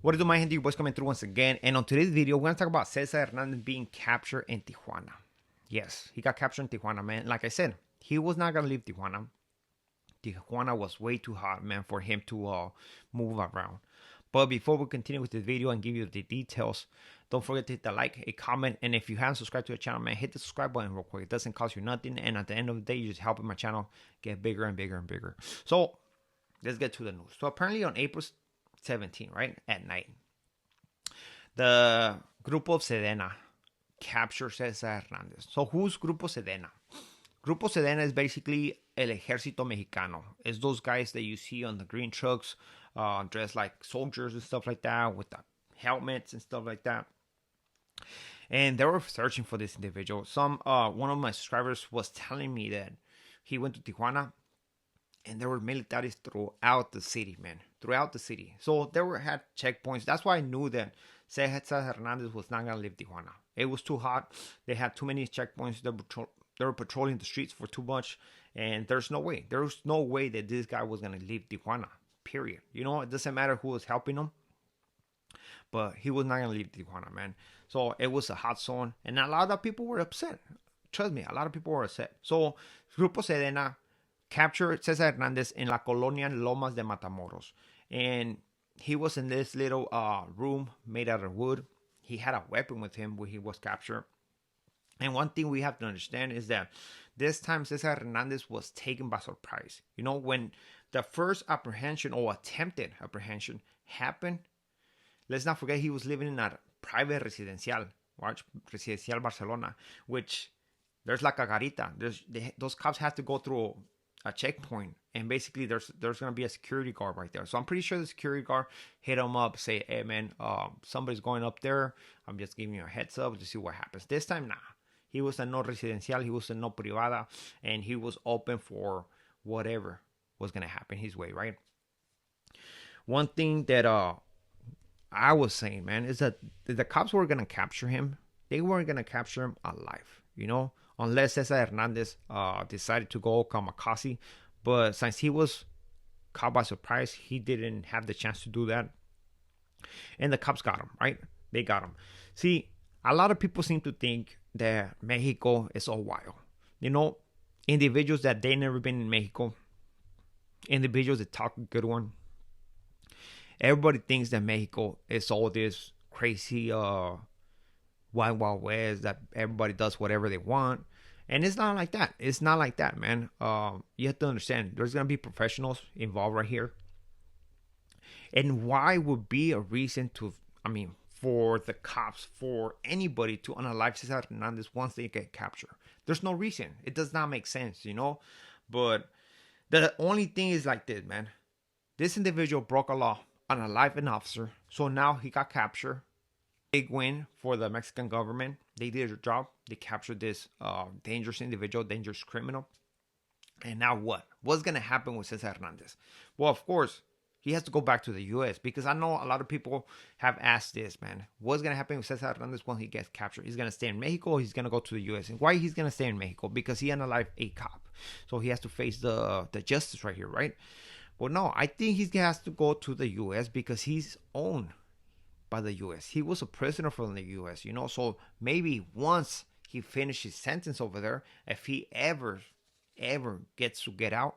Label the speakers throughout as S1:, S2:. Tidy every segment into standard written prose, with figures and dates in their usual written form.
S1: What is up, my gente? Your boys coming through once again. And on today's video, we're going to talk about Cesar Hernandez being captured in Tijuana. Yes, he got captured in Tijuana, man. Like I said, he was not going to leave Tijuana. Tijuana was way too hot, man, for him to move around. But before we continue with this video and give you the details, don't forget to hit the like, a comment, and if you haven't subscribed to the channel, man, hit the subscribe button real quick. It doesn't cost you nothing, and at the end of the day, you're just helping my channel get bigger and bigger and bigger. So, let's get to the news. So, apparently on April 17, right, at night, the Grupo of Sedena captured Cesar Hernandez. So, who's Grupo Sedena? Grupo Sedena is basically El Ejército Mexicano. It's those guys that you see on the green trucks, dressed like soldiers and stuff like that, with the helmets and stuff like that. And they were searching for this individual. One of my subscribers was telling me that he went to Tijuana, and there were militaries throughout the city, man, throughout the city. So had checkpoints. That's why I knew that Cesar Hernandez was not gonna leave Tijuana. It was too hot. They had too many checkpoints. They were patrolling the streets for too much, and there's no way. There was no way that this guy was gonna leave Tijuana. Period. You know, it doesn't matter who was helping him, but he was not gonna leave Tijuana, man. So it was a hot zone, and a lot of people were upset. Trust me, a lot of people were upset. So Grupo Sedena captured Cesar Hernandez in La Colonia Lomas de Matamoros, and he was in this little room made out of wood. He had a weapon with him when he was captured. And one thing we have to understand is that this time Cesar Hernandez was taken by surprise. You know, when the first apprehension or attempted apprehension happened, let's not forget he was living in a private residencial, Residencial Barcelona, which there's like a garita. Those cops have to go through a checkpoint, and basically there's gonna be a security guard right there. So I'm pretty sure the security guard hit him up, say, "Hey man, somebody's going up there. I'm just giving you a heads up to see what happens." This time, nah. He was a no residencial, he was a no privada, and he was open for whatever was gonna happen his way, right? One thing that I was saying, man, is that the cops were gonna capture him. They weren't gonna capture him alive, you know, unless Cesar Hernandez decided to go kamikaze. But since he was caught by surprise, he didn't have the chance to do that. And the cops got him, right? They got him. See, a lot of people seem to think that Mexico is all wild. You know, individuals that they never been in Mexico, individuals that talk a good one. Everybody thinks that Mexico is all this crazy wild, wild west, that everybody does whatever they want. And it's not like that. It's not like that, man. You have to understand, there's going to be professionals involved right here. And why would be a reason for the cops, for anybody to unalive Cesar Hernandez once they get captured? There's no reason. It does not make sense, you know? But the only thing is like this, man. This individual broke a law, unalive an officer. So now he got captured. Big win for the Mexican government. They did their job. They captured this dangerous individual, dangerous criminal. And now what? What's going to happen with Cesar Hernandez? Well, of course, he has to go back to the U.S. because I know a lot of people have asked this, man. What's going to happen with Cesar Hernandez when he gets captured? He's going to stay in Mexico or he's going to go to the U.S.? And why he's going to stay in Mexico? Because he unalived a cop. So he has to face the justice right here, right? Well, no, I think he has to go to the U.S. because he's owned by the U.S. He was a prisoner from the U.S., you know? So maybe once he finishes his sentence over there, if he ever gets to get out,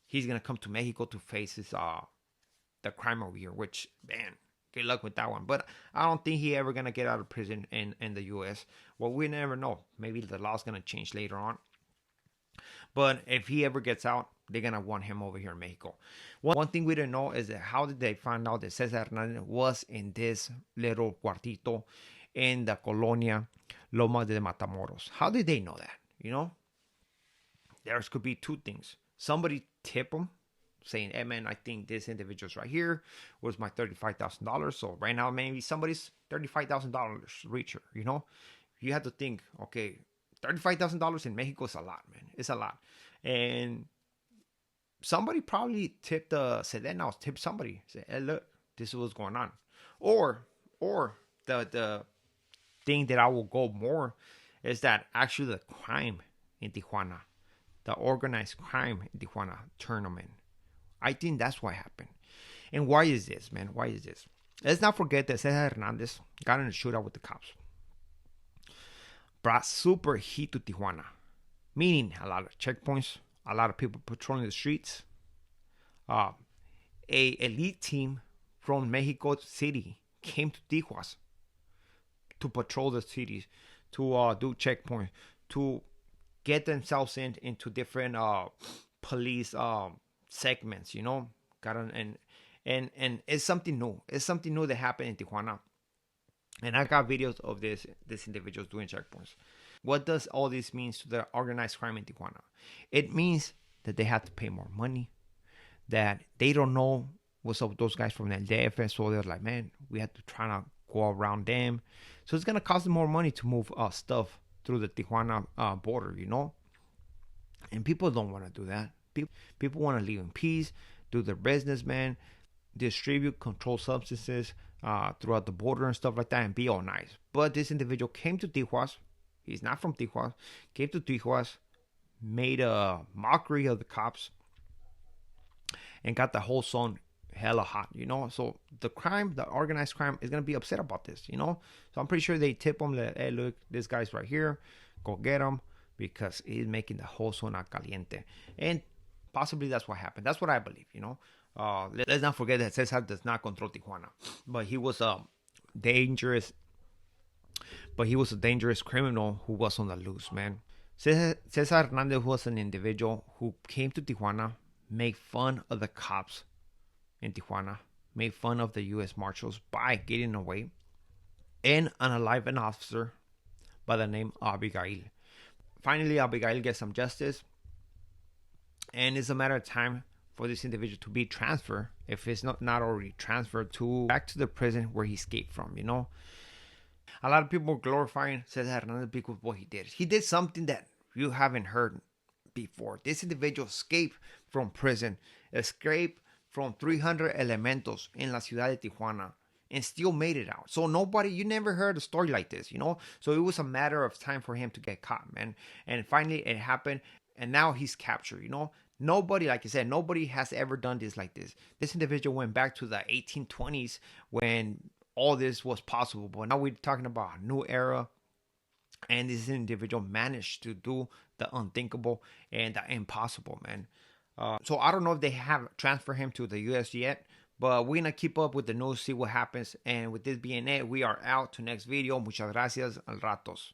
S1: he's going to come to Mexico to face his the crime over here, which, man, good luck with that one. But I don't think he ever going to get out of prison in the U.S. Well, we never know. Maybe the law's going to change later on. But if he ever gets out, they're going to want him over here in Mexico. One thing we didn't know is that how did they find out that Cesar Hernandez was in this little cuartito in the Colonia Lomas de Matamoros? How did they know that? You know, there could be two things. Somebody tip him saying, "Hey man, I think this individual's right here was my $35,000. So right now, maybe somebody's $35,000 richer." You know, you have to think, okay, $35,000 in Mexico is a lot, man. It's a lot. And somebody probably tipped Sedena or tipped somebody. Say, "Hey, look, this is what's going on." Or the thing that I will go more is that actually the crime in Tijuana, the organized crime in Tijuana tournament, I think that's what happened. And why is this, man? Why is this? Let's not forget that Cesar Hernandez got in a shootout with the cops. Brought super heat to Tijuana, meaning a lot of checkpoints, a lot of people patrolling the streets. A elite team from Mexico City came to Tijuana to patrol the cities, to do checkpoints, to get themselves into different police segments. Got on, and it's something new. It's something new that happened in Tijuana. And I got videos of this individuals doing checkpoints. What does all this mean to the organized crime in Tijuana? It means that they have to pay more money, that they don't know what's up with those guys from the DF, so they're like, man, we have to try to go around them. So it's gonna cost them more money to move stuff through the Tijuana border, And people don't want to do that. People want to live in peace, do their business, man, distribute controlled substances throughout the border and stuff like that, and be all nice. But this individual came to Tijuana. He's not from Tijuana. Came to Tijuana, made a mockery of the cops, and got the whole zone hella hot, So the organized crime is going to be upset about this, So I'm pretty sure they tip them that, hey, look, this guy's right here. Go get him because he's making the whole zona caliente. And possibly that's what happened. That's what I believe, Let's not forget that Cesar does not control Tijuana. But he was a dangerous criminal who was on the loose, man. Cesar Hernandez was an individual who came to Tijuana, made fun of the cops in Tijuana, made fun of the U.S. Marshals by getting away, and unalive an officer by the name Abigail. Finally, Abigail gets some justice, and it's a matter of time for this individual to be transferred, if it's not already transferred, back to the prison where he escaped from, A lot of people glorifying Cesar Hernandez because of what he did. He did something that you haven't heard before. This individual escaped from prison, escaped from 300 elementos in la ciudad de Tijuana, and still made it out. So you never heard a story like this, So it was a matter of time for him to get caught, man. And finally it happened, and now he's captured, Nobody, like I said, nobody has ever done this like this. This individual went back to the 1820s when all this was possible. But now we're talking about a new era, and this individual managed to do the unthinkable and the impossible, man. So I don't know if they have transferred him to the U.S. yet, but we're going to keep up with the news, see what happens. And with this being it, we are out to next video. Muchas gracias. Al ratos.